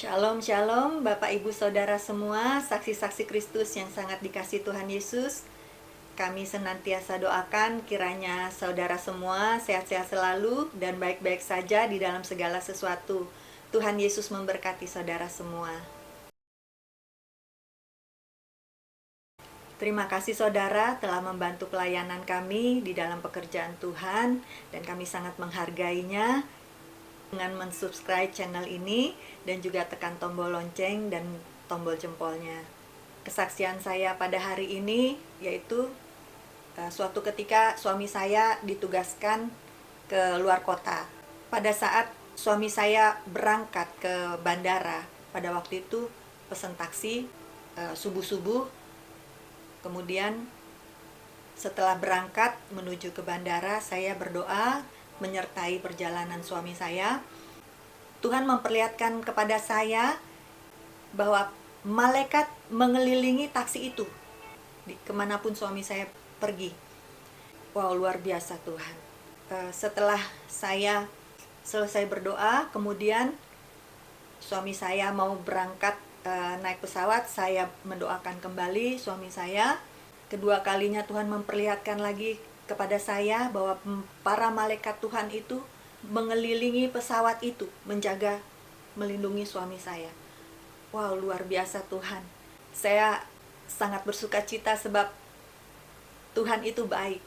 Shalom, shalom, Bapak Ibu Saudara semua, saksi-saksi Kristus yang sangat dikasihi Tuhan Yesus. Kami senantiasa doakan kiranya saudara semua sehat-sehat selalu dan baik-baik saja di dalam segala sesuatu. Tuhan Yesus memberkati saudara semua. Terima kasih saudara telah membantu pelayanan kami di dalam pekerjaan Tuhan dan kami sangat menghargainya dengan mensubscribe channel ini dan juga tekan tombol lonceng dan tombol jempolnya. Kesaksian saya pada hari ini yaitu suatu ketika suami saya ditugaskan ke luar kota. Pada saat suami saya berangkat ke bandara, pada waktu itu pesan taksi subuh-subuh. Kemudian setelah berangkat menuju ke bandara, saya berdoa menyertai perjalanan suami saya. Tuhan memperlihatkan kepada saya bahwa malaikat mengelilingi taksi itu kemanapun suami saya pergi. Wow, luar biasa Tuhan. Setelah saya selesai berdoa, kemudian suami saya mau berangkat naik pesawat, saya mendoakan kembali suami saya. Kedua kalinya Tuhan memperlihatkan lagi kepada saya bahwa para malaikat Tuhan itu mengelilingi pesawat itu, menjaga, melindungi suami saya. Wow, luar biasa Tuhan. Saya sangat bersuka cita sebab Tuhan itu baik.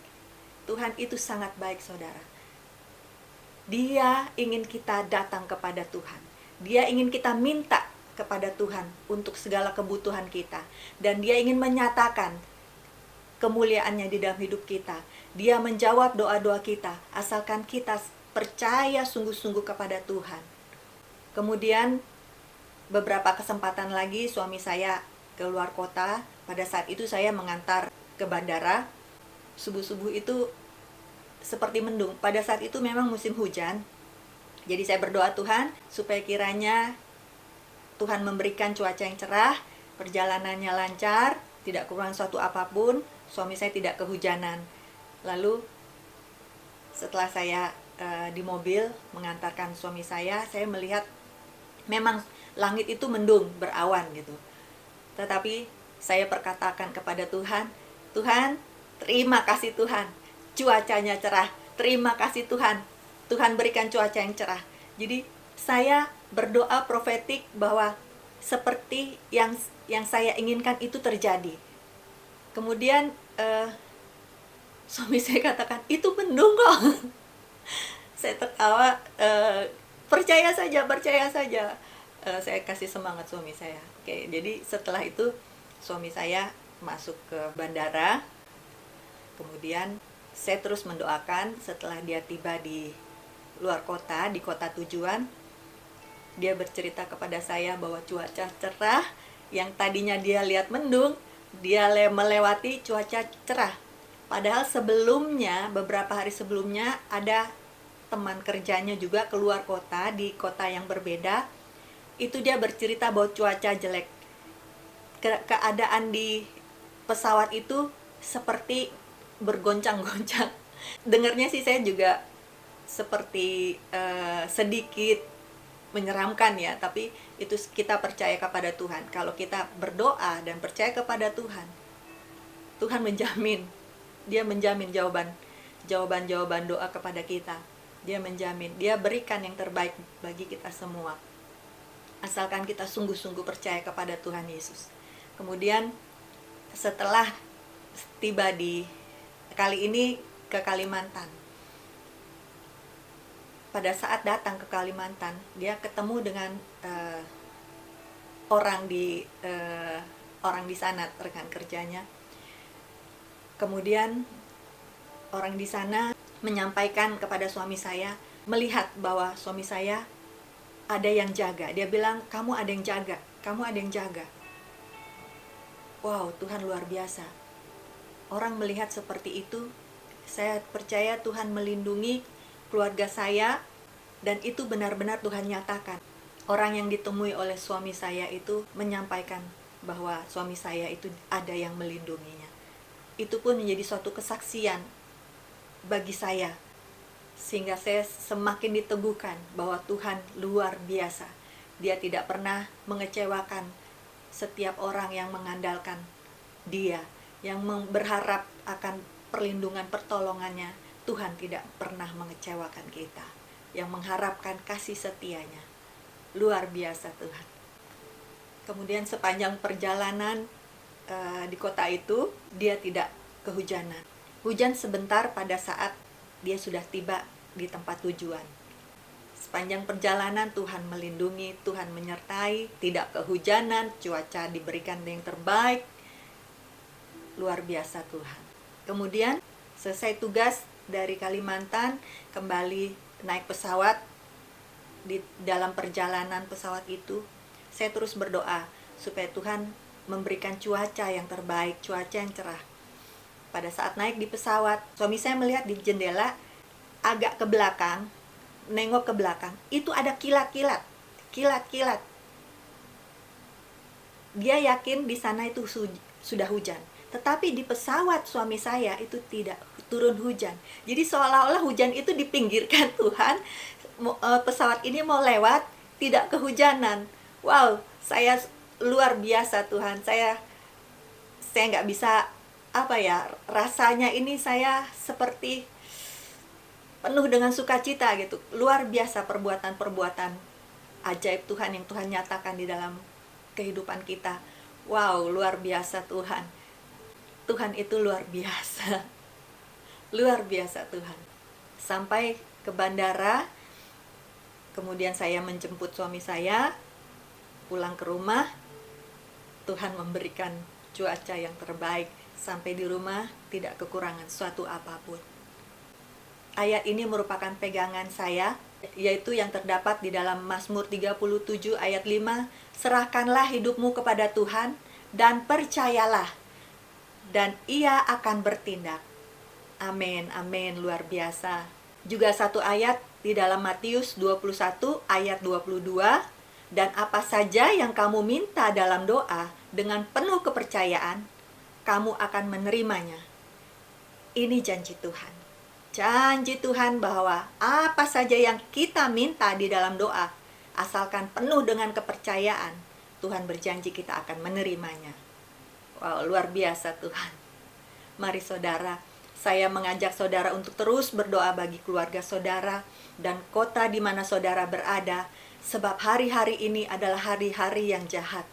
Tuhan itu sangat baik, saudara. Dia ingin kita datang kepada Tuhan. Dia ingin kita minta kepada Tuhan untuk segala kebutuhan kita. Dan Dia ingin menyatakan kemuliaannya di dalam hidup kita. Dia menjawab doa-doa kita, asalkan kita percaya sungguh-sungguh kepada Tuhan. Kemudian beberapa kesempatan lagi suami saya ke luar kota. Pada saat itu saya mengantar ke bandara. Subuh-subuh itu seperti mendung. Pada saat itu memang musim hujan. Jadi saya berdoa Tuhan supaya kiranya Tuhan memberikan cuaca yang cerah, perjalanannya lancar, tidak kurang suatu apapun, suami saya tidak kehujanan. Lalu setelah saya di mobil mengantarkan suami saya melihat memang langit itu mendung, berawan gitu. Tetapi saya perkatakan kepada Tuhan, Tuhan, terima kasih Tuhan, cuacanya cerah. Terima kasih Tuhan, Tuhan berikan cuaca yang cerah. Jadi saya berdoa profetik bahwa seperti yang saya inginkan itu terjadi. Kemudian suami saya katakan, itu mendung kok. Saya tertawa, percaya saja, percaya saja. Saya kasih semangat suami saya. Oke, jadi setelah itu suami saya masuk ke bandara. Kemudian saya terus mendoakan. Setelah dia tiba di luar kota, di kota tujuan, dia bercerita kepada saya bahwa cuaca cerah. Yang tadinya dia lihat mendung, dia melewati cuaca cerah. Padahal sebelumnya, beberapa hari sebelumnya, ada teman kerjanya juga keluar kota, di kota yang berbeda. Itu dia bercerita bahwa cuaca jelek. Keadaan di pesawat itu seperti bergoncang-goncang. Dengarnya sih saya juga seperti sedikit menyeramkan ya, tapi itu kita percaya kepada Tuhan. Kalau kita berdoa dan percaya kepada Tuhan, Tuhan menjamin, Dia menjamin jawaban doa kepada kita. Dia menjamin, Dia berikan yang terbaik bagi kita semua. Asalkan kita sungguh-sungguh percaya kepada Tuhan Yesus. Kemudian setelah tiba di kali ini ke Kalimantan. Pada saat datang ke Kalimantan, dia ketemu dengan orang di sana, rekan kerjanya. Kemudian orang di sana menyampaikan kepada suami saya, melihat bahwa suami saya ada yang jaga. Dia bilang, kamu ada yang jaga, kamu ada yang jaga. Wow, Tuhan luar biasa. Orang melihat seperti itu, saya percaya Tuhan melindungi keluarga saya, dan itu benar-benar Tuhan nyatakan. Orang yang ditemui oleh suami saya itu menyampaikan bahwa suami saya itu ada yang melindunginya. Itu pun menjadi suatu kesaksian bagi saya, sehingga saya semakin diteguhkan bahwa Tuhan luar biasa. Dia tidak pernah mengecewakan setiap orang yang mengandalkan Dia, yang berharap akan perlindungan pertolongannya. Tuhan tidak pernah mengecewakan kita, yang mengharapkan kasih setianya. Luar biasa Tuhan. Kemudian sepanjang perjalanan di kota itu, dia tidak kehujanan. Hujan sebentar pada saat dia sudah tiba di tempat tujuan. Sepanjang perjalanan Tuhan melindungi, Tuhan menyertai, tidak kehujanan, cuaca diberikan yang terbaik. Luar biasa Tuhan. Kemudian selesai tugas dari Kalimantan, kembali naik pesawat. Di dalam perjalanan pesawat itu, saya terus berdoa supaya Tuhan memberikan cuaca yang terbaik, cuaca yang cerah. Pada saat naik di pesawat, suami saya melihat di jendela agak ke belakang, nengok ke belakang, itu ada kilat-kilat. Dia yakin di sana itu sudah hujan. Tetapi di pesawat suami saya itu tidak turun hujan. Jadi seolah-olah hujan itu dipinggirkan Tuhan. Pesawat ini mau lewat, tidak kehujanan. Wow, saya luar biasa Tuhan. Saya nggak bisa rasanya ini saya seperti penuh dengan sukacita gitu. Luar biasa perbuatan-perbuatan ajaib Tuhan yang Tuhan nyatakan di dalam kehidupan kita. Wow, luar biasa Tuhan. Tuhan itu luar biasa. Luar biasa Tuhan. Sampai ke bandara, kemudian saya menjemput suami saya, pulang ke rumah. Tuhan memberikan cuaca yang terbaik. Sampai di rumah tidak kekurangan suatu apapun. Ayat ini merupakan pegangan saya, yaitu yang terdapat di dalam Mazmur 37 ayat 5. Serahkanlah hidupmu kepada Tuhan dan percayalah, dan Ia akan bertindak. Amin, amin, luar biasa. Juga satu ayat di dalam Matius 21 ayat 22. Dan apa saja yang kamu minta dalam doa dengan penuh kepercayaan, kamu akan menerimanya. Ini janji Tuhan. Janji Tuhan bahwa apa saja yang kita minta di dalam doa, asalkan penuh dengan kepercayaan, Tuhan berjanji kita akan menerimanya. Wow, luar biasa Tuhan. Mari saudara, saya mengajak saudara untuk terus berdoa bagi keluarga saudara dan kota di mana saudara berada, sebab hari-hari ini adalah hari-hari yang jahat.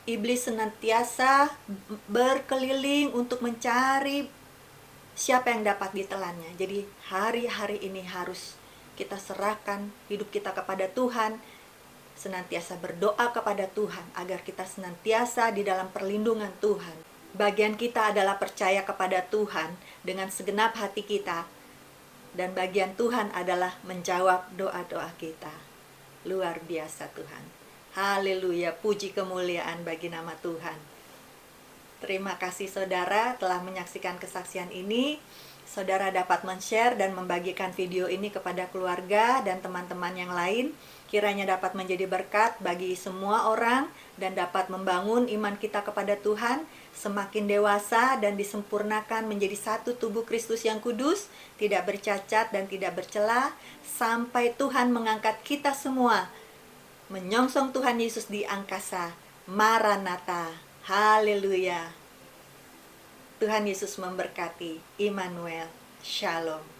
Iblis senantiasa berkeliling untuk mencari siapa yang dapat ditelannya. Jadi hari-hari ini harus kita serahkan hidup kita kepada Tuhan, senantiasa berdoa kepada Tuhan agar kita senantiasa di dalam perlindungan Tuhan. Bagian kita adalah percaya kepada Tuhan dengan segenap hati kita, dan bagian Tuhan adalah menjawab doa-doa kita. Luar biasa Tuhan. Haleluya, puji kemuliaan bagi nama Tuhan. Terima kasih saudara telah menyaksikan kesaksian ini. Saudara dapat men-share dan membagikan video ini kepada keluarga dan teman-teman yang lain. Kiranya dapat menjadi berkat bagi semua orang dan dapat membangun iman kita kepada Tuhan semakin dewasa dan disempurnakan menjadi satu tubuh Kristus yang kudus, tidak bercacat dan tidak bercela, sampai Tuhan mengangkat kita semua menyongsong Tuhan Yesus di angkasa. Maranatha. Haleluya. Tuhan Yesus memberkati. Immanuel. Shalom.